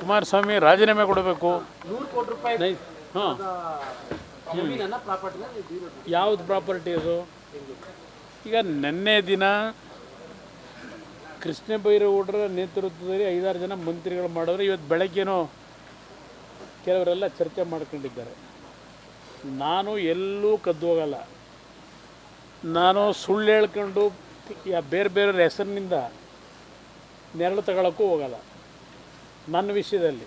ಕುಮಾರಸ್ವಾಮಿ ರಾಜೀನಾಮೆ ಕೊಡಬೇಕು. 100 ಕೋಟಿ ರೂಪಾಯಿ ಹಾಂ, ಜಮೀನನ್ನ ಪ್ರಾಪರ್ಟಿನ ಯಾವುದು ಪ್ರಾಪರ್ಟಿ ಅದು? ಈಗ ನಿನ್ನೆ ದಿನ ಕೃಷ್ಣ ಬೈರೇಗೌಡರ ನೇತೃತ್ವದಲ್ಲಿ 5-6 ಜನ ಮಂತ್ರಿಗಳು ಮಾಡಿದ್ರೆ, ಇವತ್ತು ಬೆಳಗ್ಗೆನೋ ಕೆಲವರೆಲ್ಲ ಚರ್ಚೆ ಮಾಡ್ಕೊಂಡಿದ್ದಾರೆ. ನಾನು ಎಲ್ಲೂ ಕದ್ದು ಹೋಗಲ್ಲ. ನಾನು ಸುಳ್ಳು ಹೇಳ್ಕೊಂಡು ಬೇರೆ ಬೇರೆ ಹೆಸರಿನಿಂದ ನೆರಳು ತಗೊಳ್ಳೋಕ್ಕೂ ಹೋಗಲ್ಲ. ನನ್ನ ವಿಷಯದಲ್ಲಿ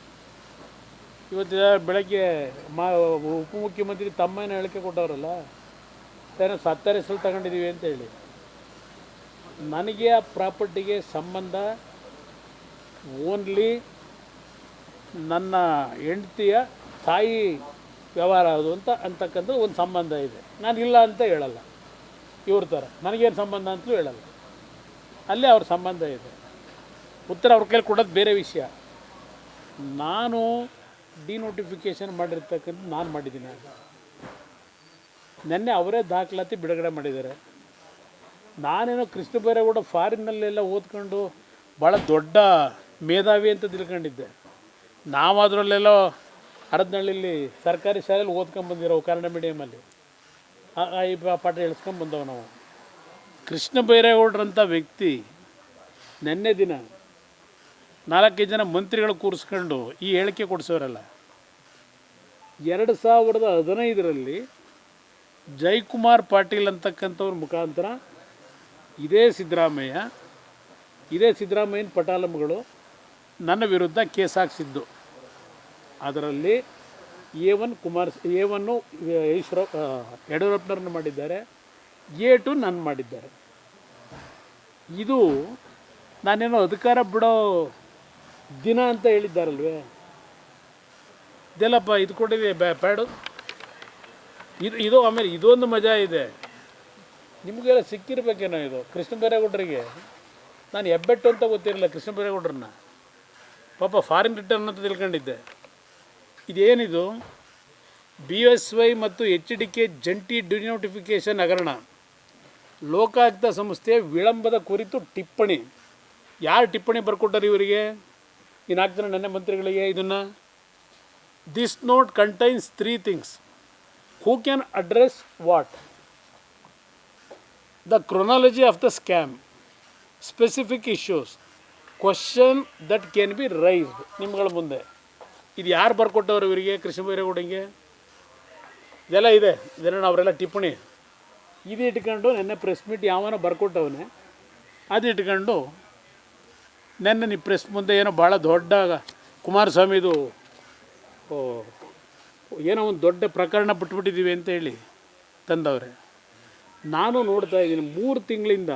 ಇವತ್ತು ಬೆಳಗ್ಗೆ ಉಪಮುಖ್ಯಮಂತ್ರಿ ತಮ್ಮನ ಹೇಳಿಕೆ ಕೊಟ್ಟವರಲ್ಲ, ಏನೋ ಸತ್ತರ ಹೆಸರು ತಗೊಂಡಿದ್ದೀವಿ ಅಂತ ಹೇಳಿ. ನನಗೆ ಆ ಪ್ರಾಪರ್ಟಿಗೆ ಸಂಬಂಧ ಓನ್ಲಿ ನನ್ನ ಹೆಂಡತಿಯ ತಾಯಿ ವ್ಯವಹಾರ ಅದು ಅಂತಕ್ಕಂಥ ಒಂದು ಸಂಬಂಧ ಇದೆ. ನಾನಿಲ್ಲ ಅಂತ ಹೇಳಲ್ಲ. ಇವ್ರ ಥರ ನನಗೇನು ಸಂಬಂಧ ಅಂತಲೂ ಹೇಳಲ್ಲ. ಅಲ್ಲೇ ಅವ್ರ ಸಂಬಂಧ ಇದೆ. ಉತ್ತರ ಅವ್ರ ಕೈಲಿ ಕೊಡೋದು ಬೇರೆ ವಿಷಯ. ನಾನು ಡಿನೋಟಿಫಿಕೇಷನ್ ಮಾಡಿರ್ತಕ್ಕಂಥ ನಾನು ಮಾಡಿದ್ದೀನಿ. ನೆನ್ನೆ ಅವರೇ ದಾಖಲಾತಿ ಬಿಡುಗಡೆ ಮಾಡಿದ್ದಾರೆ. ನಾನೇನೋ ಕೃಷ್ಣ ಬೈರೇಗೌಡ ಫಾರಿನ್ನಲ್ಲೆಲ್ಲ ಓದ್ಕೊಂಡು ಭಾಳ ದೊಡ್ಡ ಮೇಧಾವಿ ಅಂತ ತಿಳ್ಕೊಂಡಿದ್ದೆ. ನಾವು ಅದರಲ್ಲೆಲ್ಲೋ ಹರದನಹಳ್ಳಿಲಿ ಸರ್ಕಾರಿ ಶಾಲೆಯಲ್ಲಿ ಓದ್ಕೊಂಬಂದಿರೋ ಕನ್ನಡ ಮೀಡಿಯಮಲ್ಲಿ ಈ ಪಾಠ ಹೇಳ್ಸ್ಕೊಂಬಂದವ ನಾವು. ಕೃಷ್ಣ ಬೈರೇಗೌಡರಂಥ ವ್ಯಕ್ತಿ ನೆನ್ನೆ ದಿನ 4-5 ಜನ ಮಂತ್ರಿಗಳು ಕೂರಿಸ್ಕೊಂಡು ಈ ಹೇಳಿಕೆ ಕೊಡಿಸೋರಲ್ಲ. 2015ರಲ್ಲಿ ಜಯಕುಮಾರ್ ಪಾಟೀಲ್ ಅಂತಕ್ಕಂಥವ್ರ ಮುಖಾಂತರ ಇದೇ ಸಿದ್ದರಾಮಯ್ಯನ ಪಟಾಲಂಗಳು ನನ್ನ ವಿರುದ್ಧ ಕೇಸ್ ಹಾಕ್ಸಿದ್ದು. ಅದರಲ್ಲಿ A1 ಯಡಿಯೂರಪ್ಪನವ್ರನ್ನ ಮಾಡಿದ್ದಾರೆ, A2 ನನ್ನ ಮಾಡಿದ್ದಾರೆ. ಇದು ನಾನೇನೋ ಅಧಿಕಾರ ಬಿಡೋ ದಿನ ಅಂತ ಹೇಳಿದ್ದಾರಲ್ವೇ, ಇದೆಲ್ಲಪ್ಪ ಇದು ಕೊಟ್ಟಿದೆ ಪ್ಯಾಡು ಇದು. ಆಮೇಲೆ ಇದೊಂದು ಮಜಾ ಇದೆ, ನಿಮಗೆಲ್ಲ ಸಿಕ್ಕಿರ್ಬೇಕೇನೋ ಇದು. ಕೃಷ್ಣ ಬೈರೇಗೌಡರಿಗೆ ನಾನು ಹೆಬ್ಬೆಟ್ಟು ಅಂತ ಗೊತ್ತಿರಲಿಲ್ಲ. ಕೃಷ್ಣ ಬೈರೇಗೌಡರನ್ನ ಪಾಪ ಫಾರಿನ್ ರಿಟರ್ನ್ ಅಂತ ತಿಳ್ಕೊಂಡಿದ್ದೆ. ಇದೇನಿದು? BSY ಮತ್ತು HDK ಜಂಟಿ ಡಿನೋಟಿಫಿಕೇಷನ್ ಹಗರಣ, ಲೋಕಾಯುಕ್ತ ಸಂಸ್ಥೆಯ ವಿಳಂಬದ ಕುರಿತು ಟಿಪ್ಪಣಿ. ಯಾರು ಟಿಪ್ಪಣಿ ಬರ್ಕೊಟ್ಟಾರೆ ಇವರಿಗೆ? ಈ 4 ಜನ ನನ್ನ ಮಂತ್ರಿಗಳಿಗೆ. ಇದನ್ನು this note contains 3 things: who can address what, the chronology of the scam, specific issues, question that can be raised. ನಿಮ್ಗಳ ಮುಂದೆ ಇದು ಯಾರು ಬರ್ಕೊಟ್ಟವ್ರು ಇವರಿಗೆ? ಕೃಷ್ಣ ಬೈರೇಗೌಡಂಗೆ ಇದೆಲ್ಲ ಇದೆ. ಇದನ್ನು ಅವರೆಲ್ಲ ಟಿಪ್ಪಣಿ ಇದು ಇಟ್ಕೊಂಡು ನೆನ್ನೆ ಪ್ರೆಸ್ ಮೀಟ್ ಯಾವನೋ ಬರ್ಕೊಟ್ಟವನೇ ಅದು ಇಟ್ಕೊಂಡು ನೆನ್ನೆ ನೀವು ಪ್ರೆಸ್ ಮುಂದೆ ಏನೋ ಭಾಳ ದೊಡ್ಡ ಕುಮಾರಸ್ವಾಮಿದು ಏನೋ ಒಂದು ದೊಡ್ಡ ಪ್ರಕರಣ ಬಿಟ್ಬಿಟ್ಟಿದ್ದೀವಿ ಅಂತ ಹೇಳಿ ತಂದವ್ರೆ. ನಾನು ನೋಡ್ತಾ ಇದ್ದೀನಿ 3 ತಿಂಗಳಿಂದ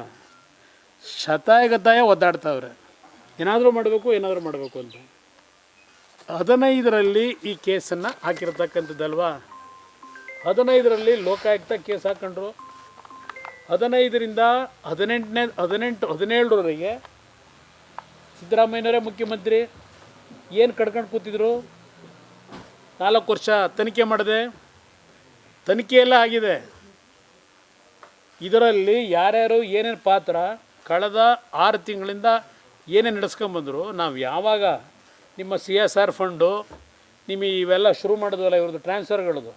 ಶತಾಯಗತಾಯ ಒದ್ದಾಡ್ತಾವ್ರೆ, ಏನಾದರೂ ಮಾಡಬೇಕು ಅಂತ. 15ರಲ್ಲಿ ಈ ಕೇಸನ್ನು ಹಾಕಿರ್ತಕ್ಕಂಥದ್ದಲ್ವಾ. 15ರಲ್ಲಿ ಲೋಕಾಯುಕ್ತ ಕೇಸ್ ಹಾಕ್ಕೊಂಡ್ರು. 15ರಿಂದ 17ರವರೆಗೆ ಸಿದ್ದರಾಮಯ್ಯನವರೇ ಮುಖ್ಯಮಂತ್ರಿ. ಏನು ಕಡ್ಕೊಂಡು ಕೂತಿದ್ರು? 4 ವರ್ಷ ತನಿಖೆ ಮಾಡಿದೆ, ತನಿಖೆಯೆಲ್ಲ ಆಗಿದೆ. ಇದರಲ್ಲಿ ಯಾರ್ಯಾರು ಏನೇನು ಪಾತ್ರ ಕಳೆದ 6 ತಿಂಗಳಿಂದ ಏನೇನು ನಡೆಸ್ಕೊಂಬಂದರು. ನಾವು ಯಾವಾಗ ನಿಮ್ಮ CSR ಫಂಡು ನಿಮಗೆ ಇವೆಲ್ಲ ಶುರು ಮಾಡಿದ್ವಲ್ಲ, ಇವ್ರದ್ದು ಟ್ರಾನ್ಸ್ಫರ್ಗಳದು,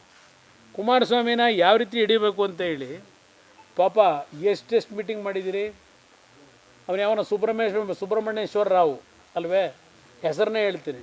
ಕುಮಾರಸ್ವಾಮಿನ ಯಾವ ರೀತಿ ಹಿಡಿಬೇಕು ಅಂತ ಹೇಳಿ ಪಾಪ ಎಷ್ಟೆಷ್ಟು ಮೀಟಿಂಗ್ ಮಾಡಿದ್ದೀರಿ. ಅವನು ಯಾವನ ಸುಬ್ರಹ್ಮಣ್ಯೇಶ್ವರ ರಾವ್ ಅಲ್ವೇ, ಹೆಸರನ್ನೇ ಹೇಳ್ತೀನಿ.